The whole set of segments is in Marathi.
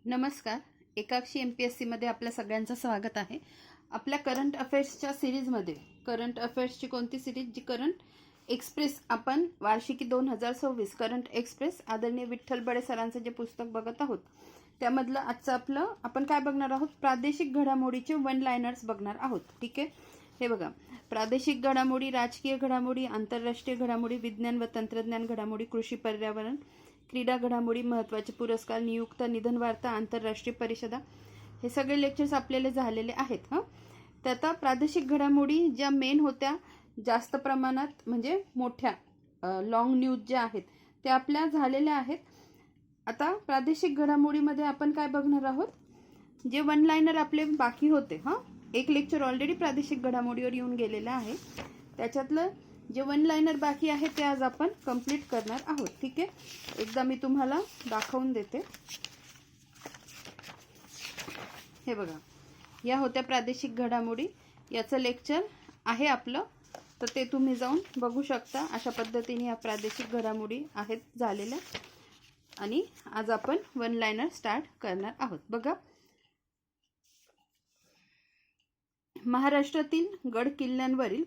नमस्कार. एकाक्षी MPSC मध्ये आपल्या सगळ्यांचं स्वागत आहे. आपल्या करंट अफेअर्सच्या सिरीजमध्ये करंट अफेअर्सची कोणती सिरीज जी करंट एक्सप्रेस आपण वार्षिकी 2026 करंट एक्सप्रेस आदरणीय विठ्ठल बडे सरांचं जे पुस्तक बघत आहोत त्यामधलं आजचं आपण काय बघणार आहोत, प्रादेशिक घडामोडीचे वन लायनर्स बघणार आहोत. ठीक आहे, हे बघा, प्रादेशिक घडामोडी, राजकीय घडामोडी, आंतरराष्ट्रीय घडामोडी, विज्ञान व तंत्रज्ञान घडामोडी, कृषी पर्यावरण, क्रीडा घडामोडी, महत्त्वाचे पुरस्कार, नियुक्त, निधन वार्ता, आंतरराष्ट्रीय परिषदा, हे सगळे लेक्चर्स आपल्याला झालेले आहेत. तर आता प्रादेशिक घडामोडी ज्या मेन होत्या जास्त प्रमाणात म्हणजे मोठ्या लॉंग न्यूज ज्या आहेत त्या आपल्या झालेल्या आहेत. आता प्रादेशिक घडामोडीमध्ये आपण काय बघणार आहोत, जे वन लायनर आपले बाकी होते. एक लेक्चर ऑलरेडी प्रादेशिक घडामोडीवर येऊन गेलेलं आहे, त्याच्यातलं जे वन लायनर बाकी आहे ते आज आपण कंप्लीट करणार आहोत. ठीक आहे, एकदा मी तुम्हाला दाखवून देते. हे बघा, या होत्या प्रादेशिक घडामोडी, याचं लेक्चर आहे आपलं, तर ते तुम्ही जाऊन बघू शकता. अशा पद्धतीने या प्रादेशिक घडामोडी आहेत झालेल्या आणि आज आपण वन लायनर स्टार्ट करणार आहोत. बघा, महाराष्ट्रातील गड किल्ल्यांवरील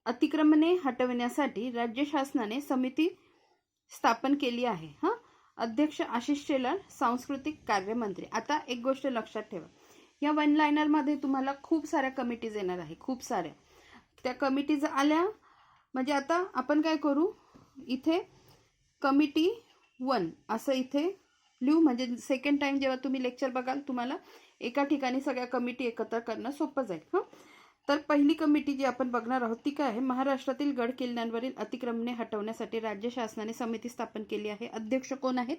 अतिक्रमणे हटविण्यासाठी राज्य शासनाने समिती स्थापन केली आहे. अध्यक्ष आशिष शेलार, सांस्कृतिक कार्य मंत्री. आता एक गोष्ट लक्षात ठेवा, या वन लायनर मध्ये तुम्हाला खूप साऱ्या कमिटीज येणार आहे, खूप साऱ्या. त्या कमिटीज आल्या म्हणजे आता आपण काय करू, इथे कमिटी 1 असं इथे लिहू, म्हणजे सेकंड टाइम जेव्हा तुम्ही लेक्चर बघाल तुम्हाला एका ठिकाणी सगळ्या कमिटी एकत्र करणं सोपं जाईल. तर पहिली कमिटी जी आपण बघणार आहोत ती काय आहे, महाराष्ट्रातील गड किल्ल्यांवरील अतिक्रमणे हटवण्यासाठी राज्य शासनाने समिती स्थापन केली आहे. अध्यक्ष कोण आहेत,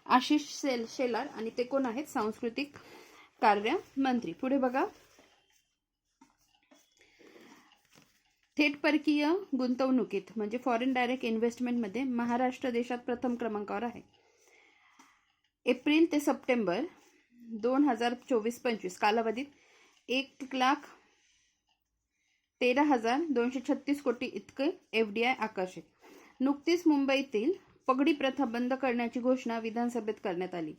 आशिष शेलार, आणि ते कोण आहेत, सांस्कृतिक कार्य मंत्री. पुढे बघा, थेट परकीय गुंतवणुकीत म्हणजे फॉरेन डायरेक्ट इन्व्हेस्टमेंटमध्ये महाराष्ट्र देशात प्रथम क्रमांकावर आहे. एप्रिल ते सप्टेंबर 2024-25 कालावधीत 1,13,236 कोटी इतके FDI आकर्षित. नुकतीच मुंबईतील पगडी प्रथा बंद करण्याची घोषणा विधानसभेत करण्यात आली.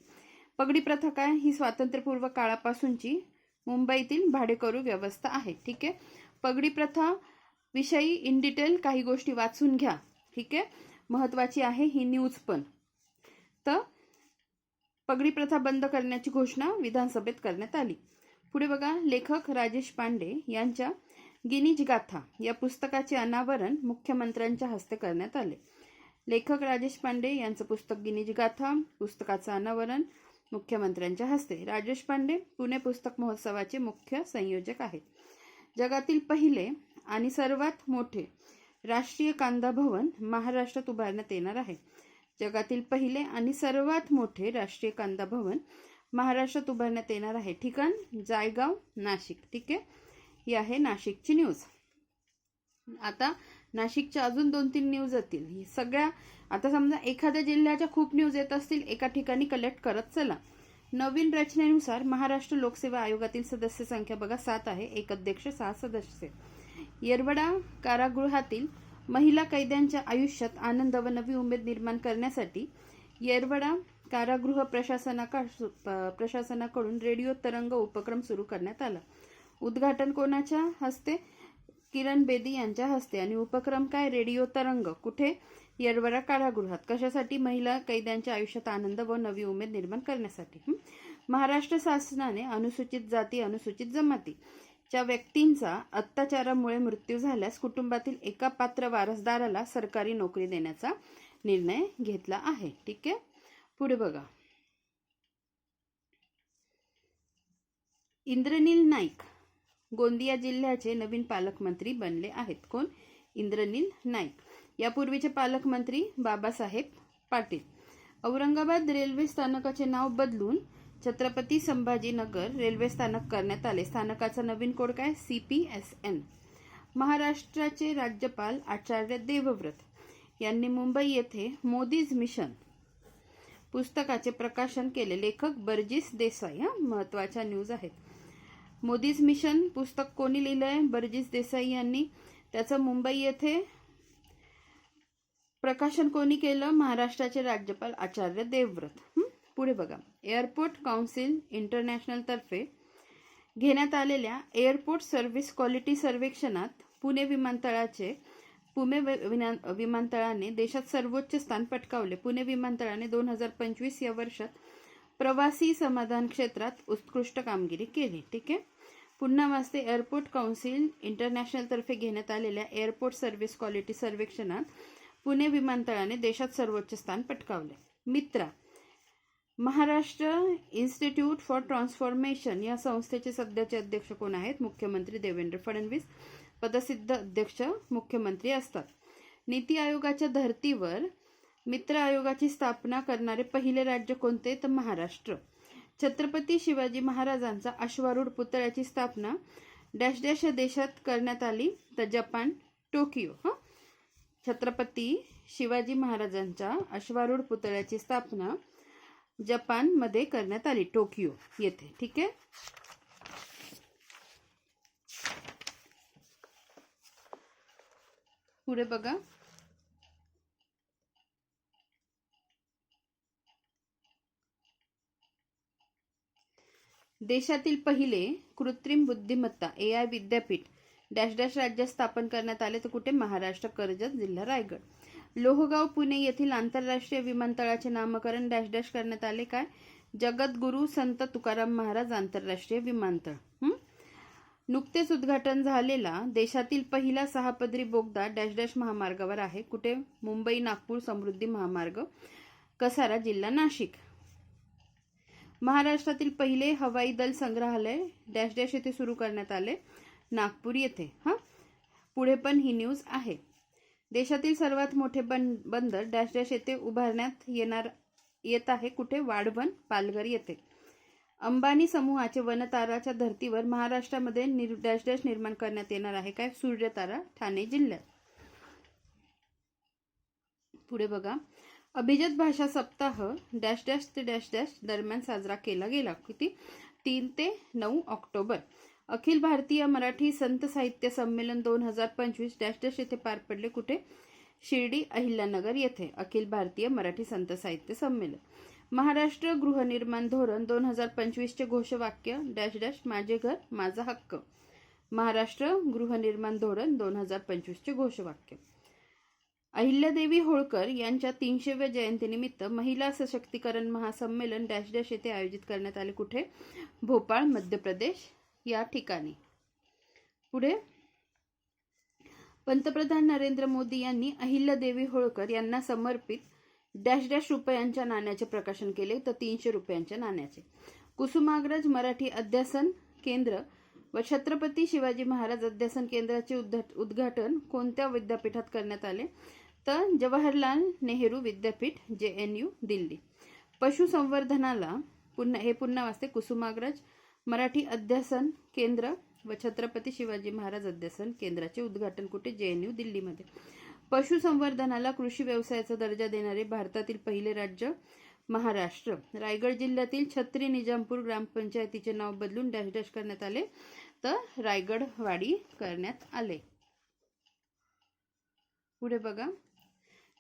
पगडी प्रथा काय, ही स्वातंत्र्यपूर्व काळापासूनची मुंबईतील भाडेकरू व्यवस्था आहे. ठीक आहे, पगडी प्रथा विषयी इन डिटेल काही गोष्टी वाचून घ्या. ठीक आहे, महत्वाची आहे ही न्यूज पण. तर पगडी प्रथा बंद करण्याची घोषणा विधानसभेत करण्यात आली. पुढे बघा, लेखक राजेश पांडे यांच्या गिनीज गाथा या पुस्तकाचे अनावरण मुख्यमंत्र्यांच्या हस्ते करण्यात आले. लेखक राजेश पांडे यांचं पुस्तक गिनीज गाथा, पुस्तकाचं अनावरण मुख्यमंत्र्यांच्या हस्ते. राजेश पांडे पुणे पुस्तक महोत्सवाचे मुख्य संयोजक आहेत. जगातील पहिले आणि सर्वात मोठे राष्ट्रीय कांदा भवन महाराष्ट्रात उभारण्यात येणार आहे. जगातील पहिले आणि सर्वात मोठे राष्ट्रीय कांदा भवन महाराष्ट्रात उभारण्यात येणार आहे. ठिकाण जायगाव, नाशिक. ठीक आहे, ही आहे नाशिकची न्यूज. आता नाशिकच्या अजून 2-3 न्यूज येतील. ही सगळ्या आता समजा एखाद्या जिल्ह्याच्या खूप न्यूज येत असतील, एका ठिकाणी कलेक्ट करत चला. नवीन रचनेनुसार महाराष्ट्र लोकसेवा आयोगातील सदस्य संख्या बघा 7 आहे, एक अध्यक्ष, 6 सदस्य. येरवडा कारागृहातील महिला कैद्यांच्या आयुष्यात आनंद व नवी उमेद निर्माण करण्यासाठी येरवडा कारागृह प्रशासनाकडून रेडिओ तरंग उपक्रम सुरू करण्यात आला. उद्घाटन कोणाच्या हस्ते, किरण बेदी यांच्या हस्ते. आणि उपक्रम काय, रेडिओ तरंग, कुठे, येरवडा कारागृहात. कशासाठी, महिला कैद्यांच्या आयुष्यात आनंद व नवी उमेद निर्माण करण्यासाठी. महाराष्ट्र शासनाने अनुसूचित जाती, अनुसूचित जमाती च्या व्यक्तींचा अत्याचारामुळे मृत्यू झाल्यास कुटुंबातील एका पात्र वारसदाराला सरकारी नोकरी देण्याचा निर्णय घेतला आहे. ठीक आहे, पुढे बघा, इंद्रनील नाईक गोंदिया जिल्ह्याचे नवीन पालकमंत्री बनले आहेत. कोण, इंद्रनील नाईक. यापूर्वीचे पालकमंत्री बाबासाहेब पाटील. औरंगाबाद रेल्वे स्थानकाचे नाव बदलून छत्रपती संभाजीनगर रेल्वे स्थानक करण्यात आले. स्थानकाचा नवीन कोड काय, CPSN. महाराष्ट्राचे राज्यपाल आचार्य देवव्रत यांनी मुंबई येथे मोदीज मिशन पुस्तकाचे प्रकाशन केले. लेखक बर्जिस देसाई. महत्वाच्या न्यूज आहेत. मोदीज मिशन पुस्तक कोणी लिहिलंय, बर्जिस देसाई यांनी. त्याचं मुंबई येथे प्रकाशन कोणी केलं, महाराष्ट्राचे राज्यपाल आचार्य देवव्रत. पुढे बघा, एअरपोर्ट काउन्सिल इंटरनॅशनल तर्फे घेण्यात आलेल्या एअरपोर्ट सर्व्हिस क्वालिटी सर्वेक्षणात पुणे विमानतळाने देशात सर्वोच्च स्थान पटकावले. पुणे विमानतळाने 2025 या वर्षात प्रवासी समाधान क्षेत्रात उत्कृष्ट कामगिरी केली. ठीक आहे, पुन्हा वाचते. एअरपोर्ट काउन्सिल इंटरनॅशनल तर्फे घेण्यात आलेल्या एअरपोर्ट सर्व्हिस क्वालिटी सर्वेक्षणात पुणे विमानतळाने देशात सर्वोच्च स्थान पटकावले. मित्रा, महाराष्ट्र इन्स्टिट्यूट फॉर ट्रान्सफॉर्मेशन या संस्थेचे सध्याचे अध्यक्ष कोण आहेत? मुख्यमंत्री देवेंद्र फडणवीस. पदसिद्ध अध्यक्ष मुख्यमंत्री असतात. नीती आयोगाच्या धर्तीवर मित्र आयोगाची स्थापना करणारे पहिले राज्य कोणते? तर महाराष्ट्र. छत्रपती शिवाजी महाराजांचा अश्वारूढ पुतळ्याची स्थापना डॅश डॅश या देशात करण्यात आली? तर जपान, टोकियो. छत्रपती शिवाजी महाराजांच्या अश्वारूढ पुतळ्याची स्थापना जपानमध्ये करण्यात आली, टोकियो येथे. ठीक आहे, पुढे बघा. देशातील पहिले कृत्रिम बुद्धिमत्ता AI विद्यापीठ डॅश डॅश राज्यात स्थापन करण्यात आले, तर कुठे? महाराष्ट्र, कर्जत, जिल्हा रायगड. लोहगाव पुणे येथील आंतरराष्ट्रीय विमानतळाचे नामकरण डॅश डॅश करण्यात आले, काय? जगद्गुरू संत तुकाराम महाराज आंतरराष्ट्रीय विमानतळ. नुकतेच उद्घाटन झालेला देशातील पहिला 6 पदरी बोगदा डॅश डॅश महामार्गावर आहे, कुठे? मुंबई नागपूर समृद्धी महामार्ग, कसारा, जिल्हा नाशिक. महाराष्ट्रातील पहिले हवाई दल संग्रहालय डॅश डॅश येथे सुरू करण्यात आले, नागपूर येथे. पुढे पण ही न्यूज आहे. देशातील सर्वात मोठे बंदर डॅश डॅश येथे उभारण्यात येत आहे, कुठे? वाढवण, पालघर येथे. अंबानी समूहाचे वनताराच्या धर्तीवर महाराष्ट्रामध्ये डॅश डॅश निर्माण करण्यात येणार आहे, काय? सूर्यतारा, ठाणे जिल्ह्यात. पुढे बघा, अभिजात भाषा सप्ताह डॅश डॅश ते डॅश डॅश दरम्यान साजरा केला गेला, किती? 3 ते 9 ऑक्टोबर. अखिल भारतीय मराठी संत साहित्य संमेलन 2025 डॅश डॅश येथे पार पडले, कुठे? शिर्डी, अहिल्यानगर येथे. अखिल भारतीय मराठी संत साहित्य संमेलन. महाराष्ट्र गृहनिर्माण धोरण 2025 चे घोषवाक्य डॅश डॅश माझे घर माझा हक्क. महाराष्ट्र गृहनिर्माण धोरण 2025 चे घोषवाक्य. अहिल्यादेवी होळकर यांच्या 300व्या जयंतीनिमित्त महिला सशक्तीकरण महासंमेलन डॅश डॅश येथे आयोजित करण्यात आले, कुठे? भोपाळ, मध्य प्रदेश या ठिकाणी. पुढे, पंतप्रधान नरेंद्र मोदी यांनी अहिल्यादेवी होळकर यांना समर्पित डॅश डॅश रुपयांच्या नाण्याचे प्रकाशन केले, तर 300 रुपयांच्या नाण्याचे. कुसुमाग्रज मराठी अध्यासन केंद्र व छत्रपती शिवाजी महाराज अध्यासन केंद्राचे उद्घाटन कोणत्या विद्यापीठात करण्यात आले? तर जवाहरलाल नेहरू विद्यापीठ, JNU, दिल्ली. पशुसंवर्धनाला पुन्हा वाचते. कुसुमाग्रज मराठी अध्यासन केंद्र व छत्रपती शिवाजी महाराज अध्यासन केंद्राचे उद्घाटन कुठे? JNU, दिल्लीमध्ये. पशुसंवर्धनाला कृषी व्यवसायाचा दर्जा देणारे भारतातील पहिले राज्य महाराष्ट्र. रायगड जिल्ह्यातील छत्री निजामपूर ग्रामपंचायतीचे नाव बदलून डॅश डॅश करण्यात आले, तर रायगडवाडी करण्यात आले. पुढे बघा,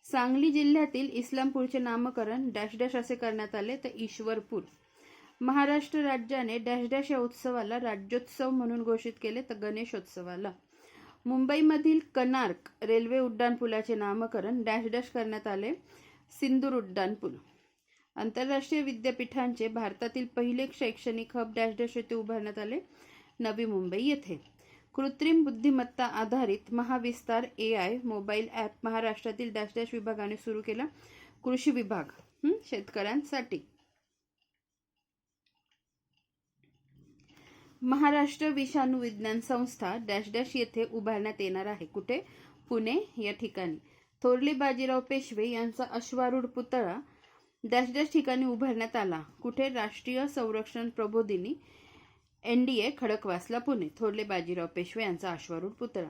सांगली जिल्ह्यातील इस्लामपूरचे नामकरण डॅश डॅश असे करण्यात आले, तर ईश्वरपूर. महाराष्ट्र राज्याने डॅश डॅश या उत्सवाला राज्योत्सव म्हणून घोषित केले, तर गणेशोत्सवाला. मुंबईमधील कनार्क रेल्वे उड्डाणपुलाचे नामकरण डॅश डॅश करण्यात आले, सिंदूर उड्डाणपूल. आंतरराष्ट्रीय विद्यापीठांचे भारतातील पहिले शैक्षणिक हब डॅश डॅश येथे उभारण्यात आले, नवी मुंबई येथे. कृत्रिम बुद्धिमत्ता आधारित महाविस्तार AI मोबाईल ॲप महाराष्ट्रातील डॅश डॅश विभागाने सुरू केला, कृषी विभाग, शेतकऱ्यांसाठी. महाराष्ट्र विषाणू विज्ञान संस्था डॅश डॅश येथे उभारण्यात येणार आहे, कुठे? पुणे या ठिकाणी. थोरले बाजीराव पेशवे यांचा अश्वारूढ पुतळा डॅश डॅश ठिकाणी उभारण्यात आला, कुठे? राष्ट्रीय संरक्षण प्रबोधिनी NDA, खडकवासला, पुणे. थोरले बाजीराव पेशवे यांचा अश्वारूढ पुतळा.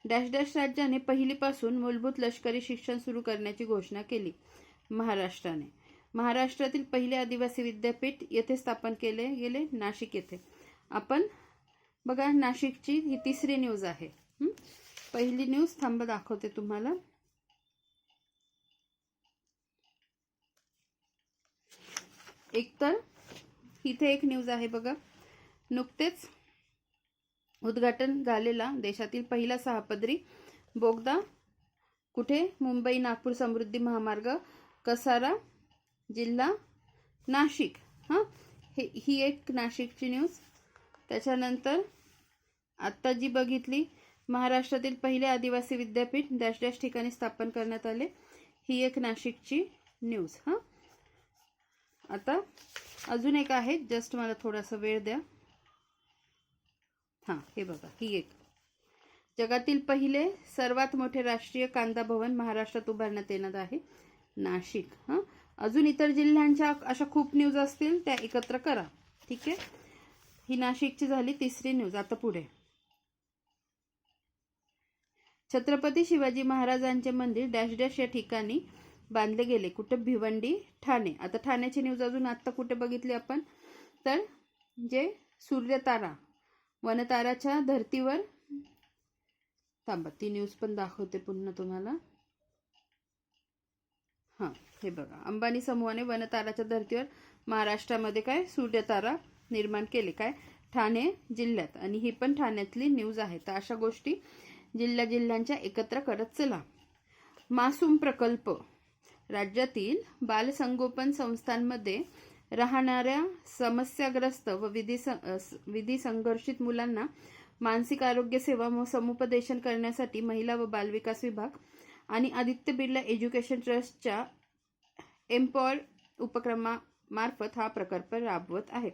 डॅश डॅश राज्याने पहिलीपासून मूलभूत लष्करी शिक्षण सुरू करण्याची घोषणा केली, महाराष्ट्राने. महाराष्ट्रातील पहिले आदिवासी विद्यापीठ येथे स्थापन केले गेले, नाशिक येथे. आपण बघा, नाशिकची ही तिसरी न्यूज आहे. पहिली न्यूज दाखवते तुम्हाला. एकतर इथे एक न्यूज आहे बघा, नुकतेच उद्घाटन झालेला देशातील पहिला 6 पदरी बोगदा कुठे, मुंबई नागपूर समृद्धी महामार्ग, कसारा, जिल्हा नाशिक. ही एक नाशिकची न्यूज. त्याच्यानंतर आत्ता जी बघितली, महाराष्ट्रातील पहिले आदिवासी विद्यापीठ डॅश डॅश ठिकाणी स्थापन करण्यात आले, ही एक नाशिकची न्यूज. आता अजून एक आहे, जस्ट मला थोडासा वेळ द्या. हे बघा, ही एक जगातील पहिले सर्वात मोठे राष्ट्रीय कांदा भवन महाराष्ट्रात उभारण्यात येणार आहे, नाशिक. अजून इतर जिल्ह्यांच्या अशा खूप न्यूज असतील, त्या एकत्र करा. ठीक आहे, ही नाशिकची झाली तिसरी न्यूज. आता पुढे, छत्रपती शिवाजी महाराजांचे मंदिर डॅश डॅश या ठिकाणी बांधले गेले, कुठे, भिवंडी, ठाणे. आता ठाण्याची न्यूज अजून आत्ता कुठे बघितली आपण, तर जे सूर्यतारा वनताराच्या धर्तीवर, थांबा ती न्यूज पण दाखवते पुन्हा तुम्हाला. हे बघा, अंबानी समूहाने वनताराच्या धर्तीवर महाराष्ट्रामध्ये काय सूर्यतारा निर्माण केले, काय, ठाणे जिल्ह्यात. आणि ही पण ठाण्यातली न्यूज आहे. तर अशा गोष्टी जिल्ह्यांच्या एकत्र करत चला. मासूम प्रकल्प, राज्यातील बालसंगोपन संस्थांमध्ये राहणाऱ्या समस्याग्रस्त व विधी संघर्षित मुलांना मानसिक आरोग्य सेवा व समुपदेशन करण्यासाठी महिला व बालविकास विभाग आणि आदित्य बिर्ला एज्युकेशन ट्रस्टच्या एम्पॉवर उपक्रमामार्फत हा प्रकल्प राबवत आहे.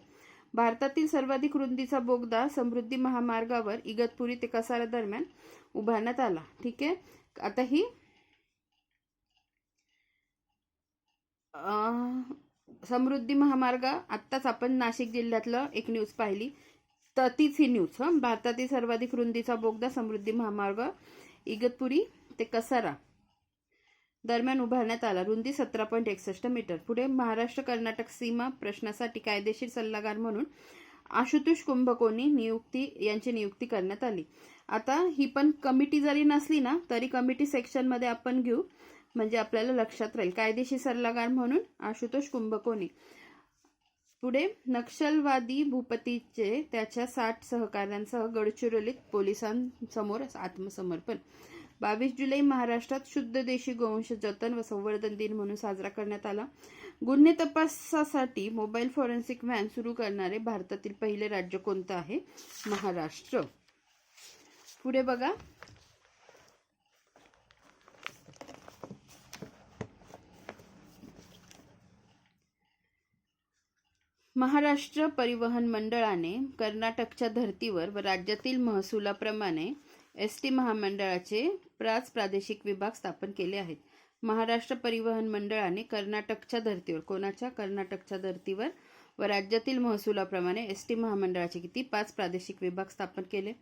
भारतातील सर्वाधिक रुंदीचा बोगदा समृद्धी महामार्गावर इगतपुरी ते कसारा दरम्यान उभारण्यात आला. ठीक आहे, आता ही समृद्धी महामार्ग, आत्ताच आपण नाशिक जिल्ह्यातलं एक न्यूज पाहिली, तर तीच ही न्यूज. भारतातील सर्वाधिक रुंदीचा बोगदा समृद्धी महामार्ग इगतपुरी ते कसारा दरम्यान उभारण्यात आला, रुंदी 17.61 मीटर. पुढे, महाराष्ट्र कर्नाटक सीमा प्रश्नासाठी कायदेशीर सल्लागार म्हणून आशुतोष कुंभकोणी यांची नियुक्ती करण्यात आली. आता ही पण कमिटी जरी नसली ना, तरी कमिटी सेक्शनमध्ये आपण घेऊ, म्हणजे आपल्याला लक्षात राहील. कायदेशीर सल्लागार म्हणून आशुतोष कुंभकोणी. पुढे, नक्षलवादी भूपतीचे त्याच्या 60 सहकाऱ्यांसह गडचिरोलीत पोलिसांसमोर आत्मसमर्पण. 22 जुलै महाराष्ट्रात शुद्ध देशी गोवंश जतन व संवर्धन दिन म्हणून साजरा करण्यात आला. गुन्हे तपासासाठी मोबाईल फॉरेन्सिक व्हॅन सुरू करणारे भारतातील पहिले राज्य कोणतं आहे, महाराष्ट्र. पुढे बघा, महाराष्ट्र परिवहन मंडळाने कर्नाटकच्या धर्तीवर व राज्यातील महसुलाप्रमाणे एसटी महामंडळाचे 5 प्रादेशिक विभाग स्थापन केले आहेत. महाराष्ट्र परिवहन मंडळाने कर्नाटकच्या धर्तीवर, कोणाच्या, कर्नाटकच्या धर्तीवर व राज्यातील महसुलाप्रमाणे एसटी महामंडळाचे किती, 5 प्रादेशिक विभाग स्थापन केले.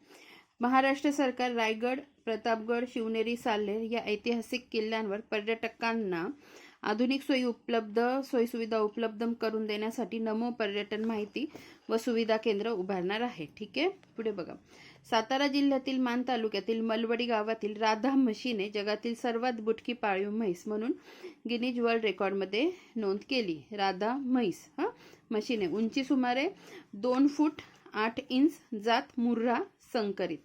महाराष्ट्र सरकार रायगड, प्रतापगड, शिवनेरी, साल्हेर या ऐतिहासिक किल्ल्यांवर पर्यटकांना आधुनिक सोयीसुविधा उपलब्ध करून देण्यासाठी नमो पर्यटन माहिती व सुविधा केंद्र उभारणार आहे. ठीक आहे, पुढे बघा, सातारा जिल्ह्यातील मान तालुक्यातील मलवडी गावातील राधा म्हशीने जगातील सर्वात बुटकी पाळीव म्हैस म्हणून गिनीज वर्ल्ड रेकॉर्डमध्ये नोंद केली. राधा म्हशीने उंची सुमारे 2 फूट 8 इंच, जात मुर्रा संकरित.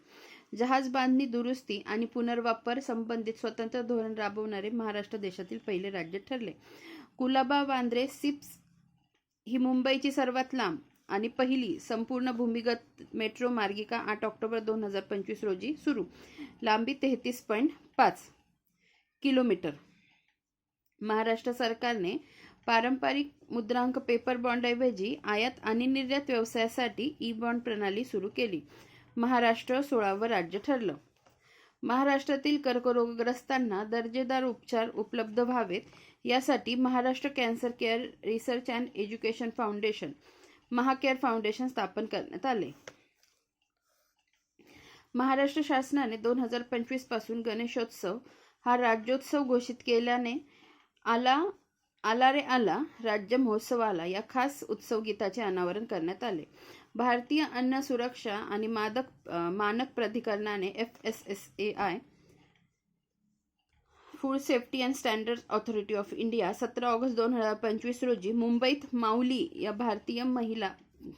जहाज बांधणी, दुरुस्ती आणि पुनर्वापर संबंधित स्वतंत्र धोरण राबवणारे महाराष्ट्र देशातील पहिले राज्य ठरले. कुलाबा वांद्रे सिप्स ही मुंबईची सर्वात लांब आणि पहिली संपूर्ण भूमिगत मेट्रो मार्गिका 8 ऑक्टोबर 2025 रोजी सुरू. लांबी 33.5 किलोमीटर. महाराष्ट्र सरकारने पारंपरिक मुद्रांक पेपर बॉन्डऐवजी आयात आणि निर्यात व्यवसायासाठी ई बॉन्ड प्रणाली सुरू केली. महाराष्ट्र 16वे राज्य ठरलं. महाराष्ट्रातील कर्करोगग्रस्तांना दर्जेदार उपचार उपलब्ध व्हावेत यासाठी Maharashtra cancer care research and education foundation, Mahacare foundation स्थापन करण्यात आले. महाराष्ट्र शासनाने 2025 पासून गणेशोत्सव हा राज्योत्सव घोषित केल्याने आला रे आला राज्य महोत्सवाला या खास उत्सव गीताचे अनावरण करण्यात आले. भारतीय अन्न सुरक्षा आणि मानक प्राधिकरणाने FSSAI food safety and standard authority of India 17 August 2025 रोजी मुंबईत माऊली या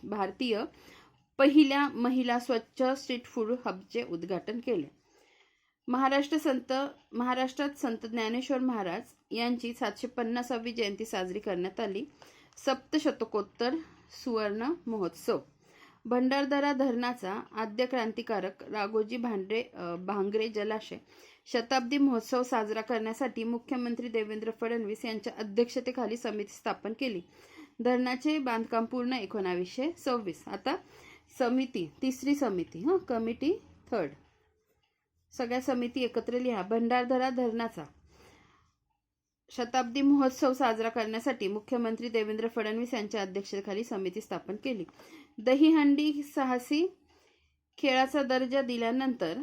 भारतीय पहिल्या महिला स्वच्छ स्ट्रीट फूड हबचे उद्घाटन केले. महाराष्ट्रात संत ज्ञानेश्वर महाराज यांची 750वी जयंती साजरी करण्यात आली. सप्तशतकोत्तर सुवर्ण महोत्सव. भंडारदरा धरणाचा आद्य क्रांतिकारक राघोजी भांगरे जलाशय शताब्दी महोत्सव साजरा करण्यासाठी मुख्यमंत्री देवेंद्र फडणवीस यांच्या अध्यक्षतेखाली समिती स्थापन केली. धरणाचे बांधकाम पूर्ण 1926. आता तिसरी समिती कमिटी थर्ड. सगळ्या समिती एकत्र लिहा. भंडारदरा धरणाचा शताब्दी महोत्सव साजरा करण्यासाठी मुख्यमंत्री देवेंद्र फडणवीस यांच्या अध्यक्षतेखाली समिती स्थापन केली. दहीहंडी साहसी खेळाचा दर्जा दिल्यानंतर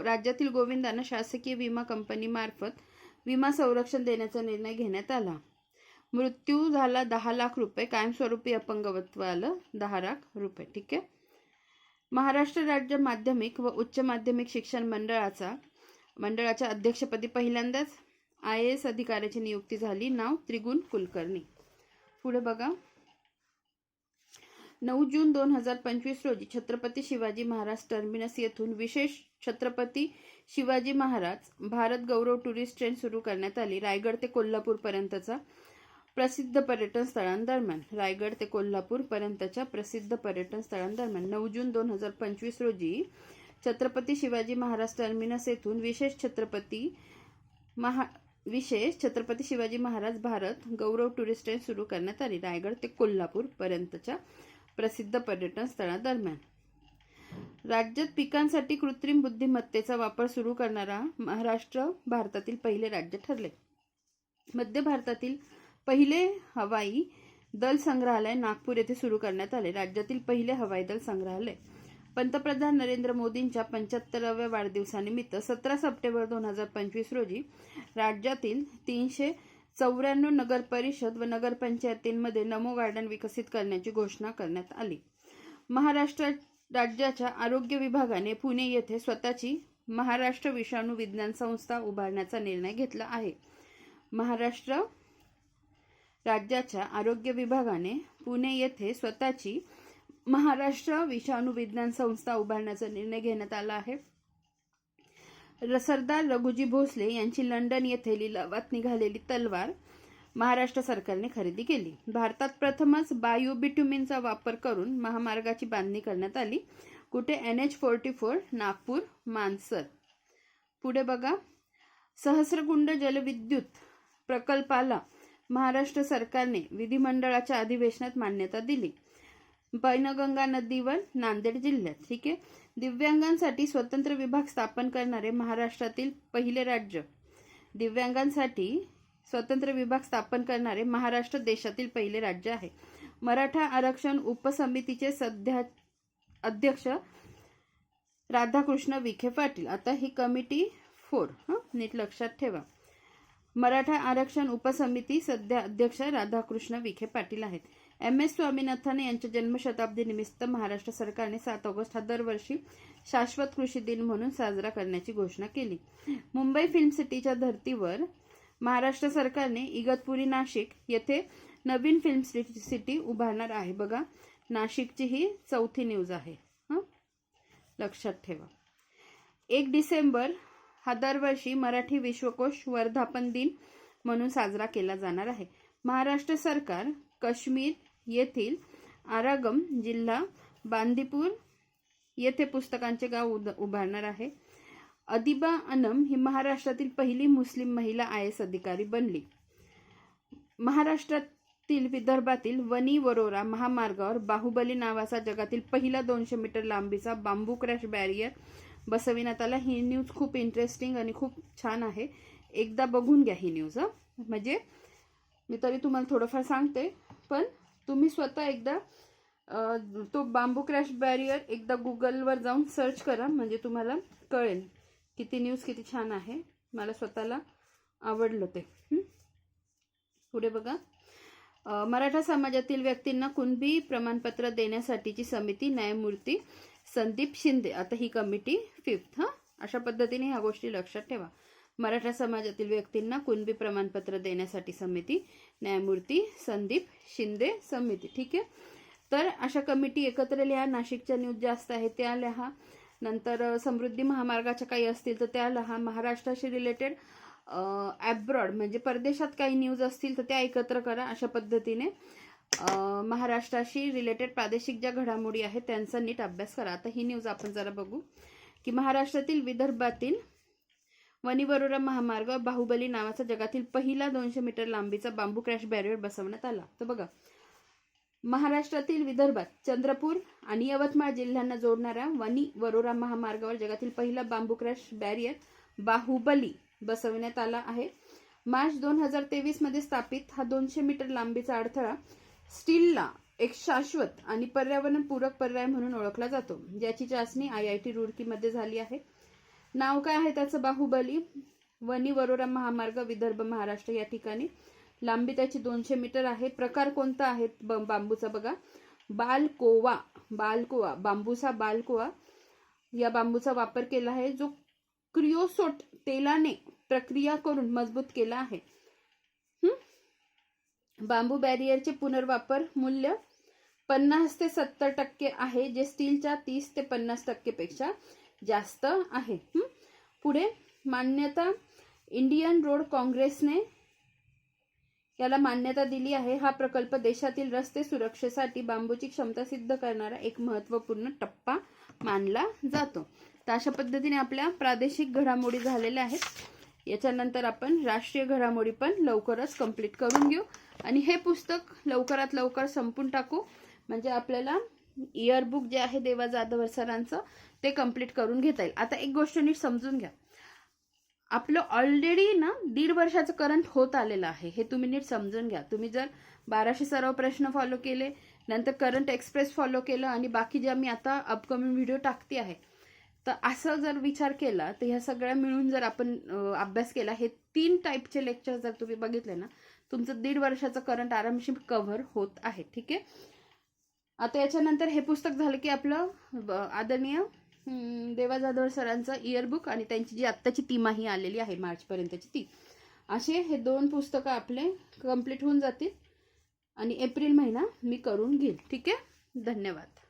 राज्यातील गोविंदांना शासकीय विमा कंपनीमार्फत विमा संरक्षण देण्याचा निर्णय घेण्यात आला. मृत्यू झाला 10 लाख रुपये, कायमस्वरूपी अपंगत्व आलं 10 लाख रुपये. ठीक आहे. महाराष्ट्र राज्य माध्यमिक व उच्च माध्यमिक शिक्षण मंडळाच्या अध्यक्षपदी पहिल्यांदाच IAS अधिकाऱ्याची नियुक्ती झाली. नाव त्रिगुण कुलकर्णी. पुढे बघा. 9 जून 2025 रोजी छत्रपती शिवाजी महाराज टर्मिनस येथून विशेष छत्रपती शिवाजी महाराज भारत गौरव टुरिस्ट ट्रेन सुरू करण्यात आली. रायगड ते कोल्हापूर पर्यंतच्या प्रसिद्ध पर्यटन स्थळांदरम्यान 9 जून 2025 रोजी छत्रपती शिवाजी महाराज टर्मिनस येथून विशेष छत्रपती शिवाजी महाराज भारत गौरव टुरिस्ट ट्रेन सुरू करण्यात आली. रायगड ते कोल्हापूर पर्यंतच्या प्रसिद्ध पर्यटन स्थळांदरम्यान. राज्यात पिकांसाठी कृत्रिम बुद्धिमत्तेचा वापर सुरू करणारा महाराष्ट्र भारतातील पहिले राज्य ठरले. मध्य भारतातील पहिले हवाई दल संग्रहालय नागपूर येथे सुरू करण्यात आले. राज्यातील पहिले हवाई दल संग्रहालय. पंतप्रधान नरेंद्र मोदींच्या 75व्या वाढदिवसानिमित्त 17 सप्टेंबर 2025 रोजी राज्यातील 394 नगरपरिषद व नगरपंचायतींमध्ये नमो गार्डन विकसित करण्याची घोषणा करण्यात आली. महाराष्ट्र राज्याच्या आरोग्य विभागाने पुणे येथे स्वतःची महाराष्ट्र विषाणू विज्ञान संस्था उभारण्याचा निर्णय घेतला आहे. महाराष्ट्र राज्याच्या आरोग्य विभागाने पुणे येथे स्वतःची महाराष्ट्र विषाणू विज्ञान संस्था उभारण्याचा निर्णय घेण्यात आला आहे. सरदार रघुजी भोसले यांची लंडन येथे लिलावात निघालेली तलवार महाराष्ट्र सरकारने खरेदी केली. भारतात प्रथमच बायोबिट्युमिनचा वापर करून महामार्गाची बांधणी करण्यात आली. कुठे? NH44 नागपूर मानसर. पुढे बघा. सहस्रकुंड जलविद्युत प्रकल्पाला महाराष्ट्र सरकारने विधिमंडळाच्या अधिवेशनात मान्यता दिली. पैनगंगा नदीवर नांदेड जिल्ह्यात. ठीक आहे. दिव्यांगांसाठी स्वतंत्र विभाग स्थापन करणारे महाराष्ट्रातील पहिले राज्य. दिव्यांगांसाठी स्वतंत्र विभाग स्थापन करणारे महाराष्ट्र देशातील पहिले राज्य आहे. मराठा आरक्षण उपसमितीचे सध्या अध्यक्ष राधाकृष्ण विखे पाटील. आता ही कमिटी 4 नीट लक्षात ठेवा. मराठा आरक्षण उपसमिती सध्या अध्यक्ष राधाकृष्ण विखे पाटील आहेत. MS स्वामीनाथन यांच्या जन्मशताब्दी निमित्त महाराष्ट्र सरकारने 7 ऑगस्ट हा दरवर्षी शाश्वत कृषी दिन म्हणून साजरा करण्याची घोषणा केली. मुंबई फिल्म सिटीच्या धर्तीवर महाराष्ट्र सरकारने इगतपुरी नाशिक येथे नवीन फिल्म सिटी उभारणार आहे. बघा, नाशिकची ही 4थी न्यूज आहे. लक्षात ठेवा. 1 डिसेंबर हा दरवर्षी मराठी विश्वकोश वर्धापन दिन म्हणून साजरा केला जाणार आहे. महाराष्ट्र सरकार काश्मीर येथील आरागम जिल्हा बांदीपूर येथे पुस्तकांचे गाव उभारणार आहे. अदिबा अनम ही महाराष्ट्रातील पहिली मुस्लिम महिला IAS अधिकारी बनली. महाराष्ट्रातील विदर्भातील वनी वरोरा महामार्गावर बाहुबली नावाचा जगातील पहिला 200 मीटर लांबीचा बांबू क्रॅश बॅरियर बसविण्यात आला. ही न्यूज खूप इंटरेस्टिंग आणि खूप छान आहे. एकदा बघून घ्या ही न्यूज. म्हणजे मी तरी तुम्हाला थोडंफार सांगते, पण तुम्ही स्वतः एकदा तो बांबू क्रॅश बॅरियर एकदा गुगलवर जाऊन सर्च करा, म्हणजे तुम्हाला कळेल की ती न्यूज किती छान आहे. मला स्वतःला आवडलं ते. पुढे बघा. मराठा समाजातील व्यक्तींना कुणबी प्रमाणपत्र देण्यासाठीची समिती न्यायमूर्ती संदीप शिंदे. आता ही कमिटी 5th. अशा पद्धतीने ह्या गोष्टी लक्षात ठेवा. मराठा समाजातील व्यक्तींना कुणबी प्रमाणपत्र देण्यासाठी समिती, न्यायमूर्ती संदीप शिंदे समिती. ठीक आहे. तर अशा कमिटी एकत्र लिहा. नाशिकच्या न्यूज जास्त आहे त्या लिहा. नंतर समृद्धी महामार्गाच्या काही असतील तर त्या लिहा. महाराष्ट्राशी रिलेटेड ॲब्रॉड म्हणजे परदेशात काही न्यूज असतील तर त्या एकत्र करा. अशा पद्धतीने महाराष्ट्राशी रिलेटेड प्रादेशिक ज्या घडामोडी आहेत त्यांचा नीट अभ्यास करा. आता ही न्यूज आपण जरा बघू की महाराष्ट्रातील विदर्भातील वनी वरोरा महामार्ग बाहुबली नावाचा जगातील पहिला 200 मीटर लांबीचा बांबू क्रॅश बॅरियर बसवण्यात आला. तर बघा, महाराष्ट्रातील विदर्भात चंद्रपूर आणि यवतमाळ जिल्ह्यांना जोडणाऱ्या वनी वरोरा महामार्गावर जगातील पहिला बांबू क्रॅश बॅरियर बाहुबली बसवण्यात आला आहे. मार्च 2023 मध्ये स्थापित हा 200 मीटर लांबीचा अडथळा स्टीलला एक शाश्वत आणि पर्यावरणपूरक पर्याय म्हणून ओळखला जातो, ज्याची चाचणी IIT रुडकीमध्ये झाली आहे. नाव काय आहे त्याचं? बाहुबली. वनी वरोरा महामार्ग विदर्भ महाराष्ट्र या ठिकाणी. लांबी त्याची 200 मीटर आहे. प्रकार कोणता आहे बांबूचा? बघा, बालकोवा. बालकोवा बांबूचा बालकोवा या बांबूचा वापर केला आहे, जो क्रिओसोट तेलाने प्रक्रिया करून मजबूत केला आहे. बांबू बॅरियरचे पुनर्वापर मूल्य 50 ते 70% आहे, जे स्टीलच्या 30 ते 50% पेक्षा जास्त आहे. पुढे मान्यता. इंडियन रोड काँग्रेसने याला मान्यता दिली आहे. हा प्रकल्प देशातील रस्ते सुरक्षेसाठी बांबूची क्षमता सिद्ध करणारा एक महत्त्वपूर्ण टप्पा मानला जातो. तर अशा पद्धतीने आपल्या प्रादेशिक घडामोडी झालेल्या आहेत. याच्यानंतर आपण राष्ट्रीय घडामोडी पण लवकरच कंप्लीट करून घेऊ आणि हे पुस्तक लवकरात लवकर संपून टाकू, म्हणजे आपल्याला इयरबुक जे आहे देवा जाधव सरांचं ते कंप्लीट करून घेता येईल. आता एक गोष्ट नीट समजून घ्या, आपलं ऑलरेडी ना 1.5 वर्षाचं करंट होत आलेलं आहे, हे तुम्ही नीट समजून घ्या. तुम्ही जर 1200 सराव प्रश्न फॉलो केले, नंतर करंट एक्सप्रेस फॉलो केलं आणि बाकी ज्या मी आता अपकमिंग व्हिडिओ टाकते आहे, तर असं जर विचार केला तर ह्या सगळ्या मिळून जर आपण अभ्यास केला, हे 3 टाईपचे लेक्चर जर तुम्ही बघितले ना, तुमचं 1.5 वर्षाचं करंट आरामशीर कव्हर होत आहे. ठीक आहे. आता याच्यानंतर हे पुस्तक झालं की आपलं आदरणीय देवा जाधव सरांचं इयरबुक आणि त्यांची जी आत्ताची तिमाही आलेली आहे मार्चपर्यंतची ती, असे हे 2 पुस्तकं आपले कंप्लीट होऊन जातील आणि एप्रिल महिना मी करून घेईल. ठीक आहे. धन्यवाद.